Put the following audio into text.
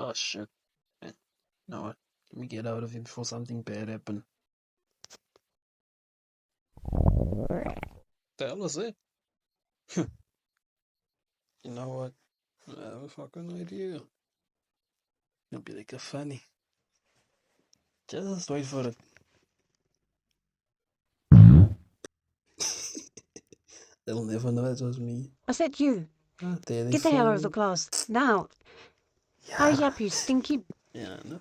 Oh shit. Man. You know what? Let me get out of here before something bad happens. The hell is it? You know what? I have a fucking idea. It'll be like a funny. Just wait for it. They'll never know it was me. I said you. Ah, there they Get the hell out of the fall. class. Now. Yeah. Hurry up, you stinky... Yeah, no.